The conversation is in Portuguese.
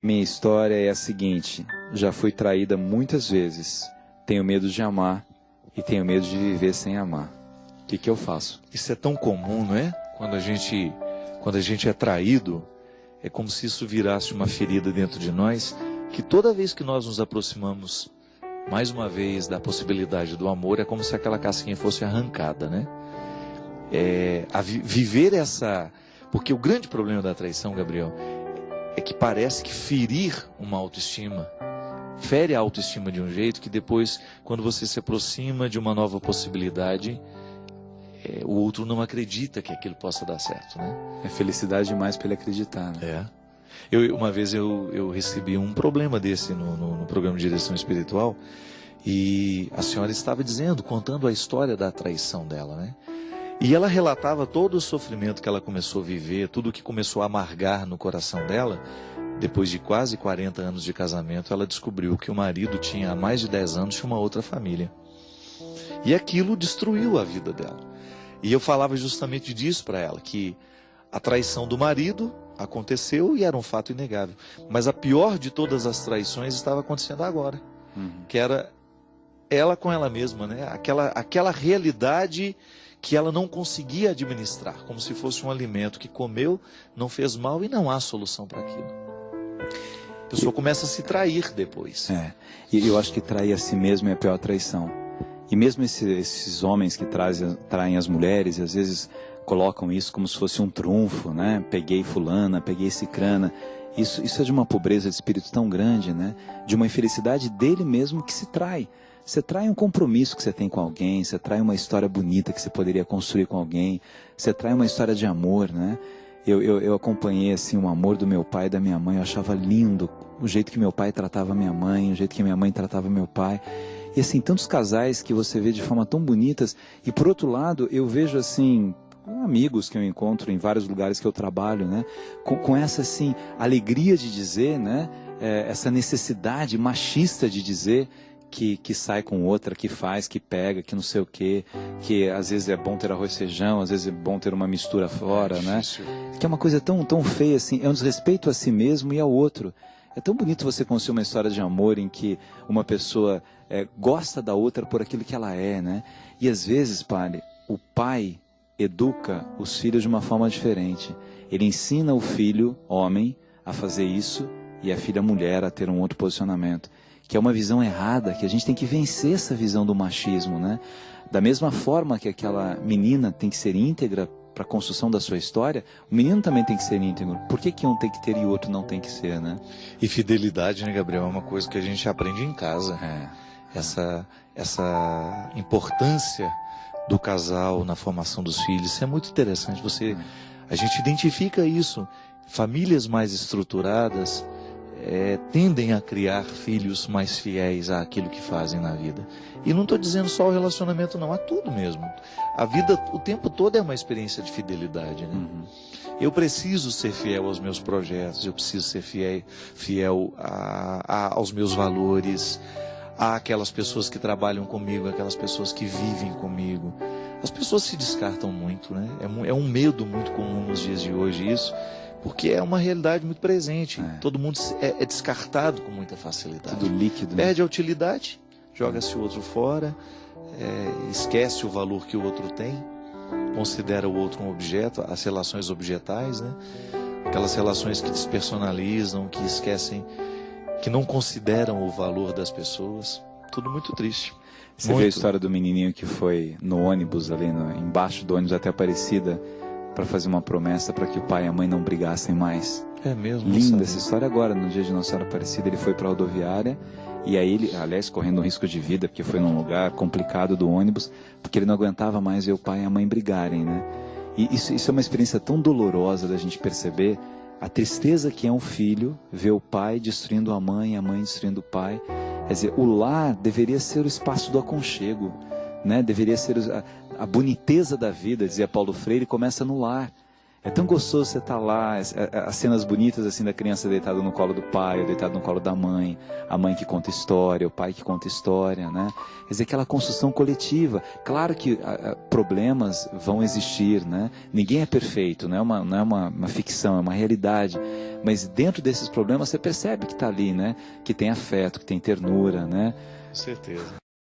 Minha história é a seguinte: já fui traída muitas vezes, tenho medo de amar e tenho medo de viver sem amar. O que eu faço? Isso é tão comum, não é? Quando a gente é traído, é como se isso virasse uma ferida dentro de nós, que toda vez que nós nos aproximamos, mais uma vez, da possibilidade do amor, é como se aquela casquinha fosse arrancada, né? Viver essa... Porque o grande problema da traição, Gabriel, é que parece que ferir uma autoestima, fere a autoestima de um jeito que depois, quando você se aproxima de uma nova possibilidade, o outro não acredita que aquilo possa dar certo, né? É felicidade demais para ele acreditar, né? Uma vez eu recebi um problema desse no programa de direção espiritual, e a senhora estava contando a história da traição dela, né? E ela relatava todo o sofrimento que ela começou a viver, tudo que começou a amargar no coração dela. Depois de quase 40 anos de casamento, ela descobriu que o marido tinha há mais de 10 anos tinha uma outra família. E aquilo destruiu a vida dela. E eu falava justamente disso para ela, que a traição do marido aconteceu e era um fato inegável. Mas a pior de todas as traições estava acontecendo agora. Que era ela com ela mesma, né? Aquela realidade que ela não conseguia administrar, como se fosse um alimento que comeu, não fez mal e não há solução para aquilo. A pessoa começa a se trair depois. E eu acho que trair a si mesmo é a pior traição. E mesmo esses homens que traem as mulheres, e às vezes colocam isso como se fosse um trunfo, né? Peguei fulana, peguei cicrana. Isso é de uma pobreza de espírito tão grande, né? De uma infelicidade dele mesmo que se trai. Você trai um compromisso que você tem com alguém, você trai uma história bonita que você poderia construir com alguém, você trai uma história de amor, né? Eu acompanhei assim o amor do meu pai e da minha mãe, eu achava lindo o jeito que meu pai tratava minha mãe, o jeito que minha mãe tratava meu pai. E assim, tantos casais que você vê de forma tão bonitas. E por outro lado, eu vejo assim, amigos que eu encontro em vários lugares que eu trabalho, né? Com essa assim, alegria de dizer, né? Essa necessidade machista de dizer que sai com outra, que faz, que pega, que não sei o quê, que às vezes é bom ter arroz e feijão, às vezes é bom ter uma mistura fora, né? Que é uma coisa tão feia assim, é um desrespeito a si mesmo e ao outro. É tão bonito você construir uma história de amor em que uma pessoa gosta da outra por aquilo que ela é, né? E às vezes, padre, o pai educa os filhos de uma forma diferente. Ele ensina o filho, homem, a fazer isso e a filha mulher a ter um outro posicionamento. Que é uma visão errada, que a gente tem que vencer essa visão do machismo, né? Da mesma forma que aquela menina tem que ser íntegra para a construção da sua história, o menino também tem que ser íntegro. Por que um tem que ter e o outro não tem que ser, né? E fidelidade, né, Gabriel, é uma coisa que a gente aprende em casa. Essa importância do casal na formação dos filhos, isso é muito interessante. A gente identifica isso. Famílias mais estruturadas tendem a criar filhos mais fiéis àquilo que fazem na vida. E não estou dizendo só o relacionamento, não, a tudo mesmo. A vida, o tempo todo é uma experiência de fidelidade, né? Eu preciso ser fiel aos meus projetos, eu preciso ser fiel aos meus valores, àquelas pessoas que trabalham comigo, aquelas pessoas que vivem comigo. As pessoas se descartam muito, né? É um medo muito comum nos dias de hoje isso, porque é uma realidade muito presente. Todo mundo é descartado com muita facilidade. Tudo líquido. Perde a utilidade, joga-se o outro fora, esquece o valor que o outro tem, considera o outro um objeto, as relações objetais, né? Aquelas relações que despersonalizam, que esquecem, que não consideram o valor das pessoas. Tudo muito triste. Você vê a história do menininho que foi no ônibus, ali embaixo do ônibus até Aparecida, para fazer uma promessa para que o pai e a mãe não brigassem mais. É mesmo? Linda essa história. Agora, no dia de Nossa Senhora Aparecida, ele foi para a rodoviária, e aí ele, aliás, correndo um risco de vida, porque foi num lugar complicado do ônibus, porque ele não aguentava mais ver o pai e a mãe brigarem, né? E isso é uma experiência tão dolorosa da gente perceber a tristeza que é um filho ver o pai destruindo a mãe destruindo o pai. Quer dizer, o lar deveria ser o espaço do aconchego, né? Deveria ser a boniteza da vida, dizia Paulo Freire, começa no lar. É tão gostoso você estar lá, as cenas bonitas assim da criança deitada no colo do pai, ou deitada no colo da mãe, a mãe que conta história, o pai que conta história, né? Quer dizer, aquela construção coletiva. Claro que problemas vão existir, né? Ninguém é perfeito, não é uma ficção, é uma realidade. Mas dentro desses problemas você percebe que está ali, né? Que tem afeto, que tem ternura, né? Com certeza.